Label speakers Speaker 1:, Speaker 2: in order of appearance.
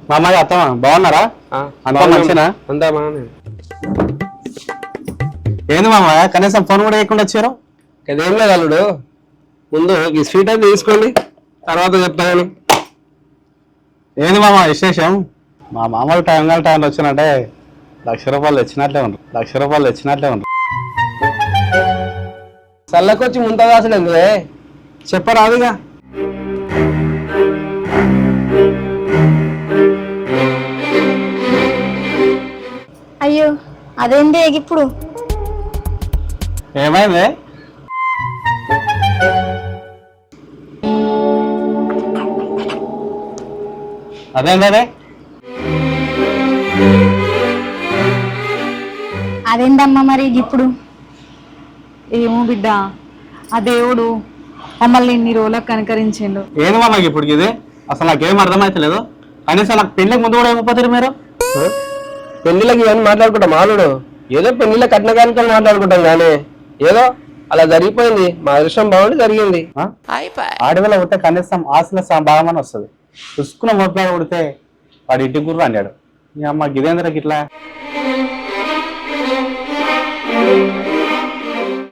Speaker 1: మామయ్య అత్తమా బాగున్నారా? అంతా మంచినా?
Speaker 2: అంతా బాగున్నాయి.
Speaker 1: ఏంది మామయ్య కనీసం ఫోన్ కూడా వేయకుండా వచ్చారు?
Speaker 2: అదేం లేదు అల్లుడు, ముందు ఈ స్వీట్ అయితే తీసుకోండి, తర్వాత చెప్తాను.
Speaker 1: ఏంది మామ విశేషం? మా మామూలు టైంలో వచ్చినట్టే ₹1,00,000 తెచ్చినట్లే ఉండరు.
Speaker 2: చల్లకొచ్చి ముంతగాసులు ఎందువే
Speaker 1: చెప్పరాదుగా.
Speaker 3: అయ్యో అదేంటి ఇప్పుడు
Speaker 1: ఏమైంది? అదేంటదే?
Speaker 3: అదేందమ్మా మరి ఇప్పుడు?
Speaker 4: ఏమో బిడ్డ, ఆ దేవుడు మమ్మల్ని ఇన్ని రోజులకు కనకరించిండు.
Speaker 1: ఏంది మామ ఇప్పుడు ఇది? అసలు నాకేం అర్థమైతలేదు. కనీసం నాకు పెళ్లికి ముందు కూడా ఏమైపోతారు మీరు?
Speaker 2: పెళ్లిళ్ళకి ఇవన్నీ మాట్లాడుకుంటాం అల్లుడు, ఏదో పెళ్లిళ్ళ కట్నకానికలు మాట్లాడుకుంటాం కానీ ఏదో అలా జరిగిపోయింది. మా అదృష్టం బాగుండి జరిగింది.
Speaker 1: ఆడవిలో ఉంటే కనీసం ఆశల భాగమని వస్తుంది. చూసుకున్న మొదలు కొడితే వాడు ఇంటి గుర్రు అన్నాడు. ఈ అమ్మ గిదేంద్రకి ఇట్లా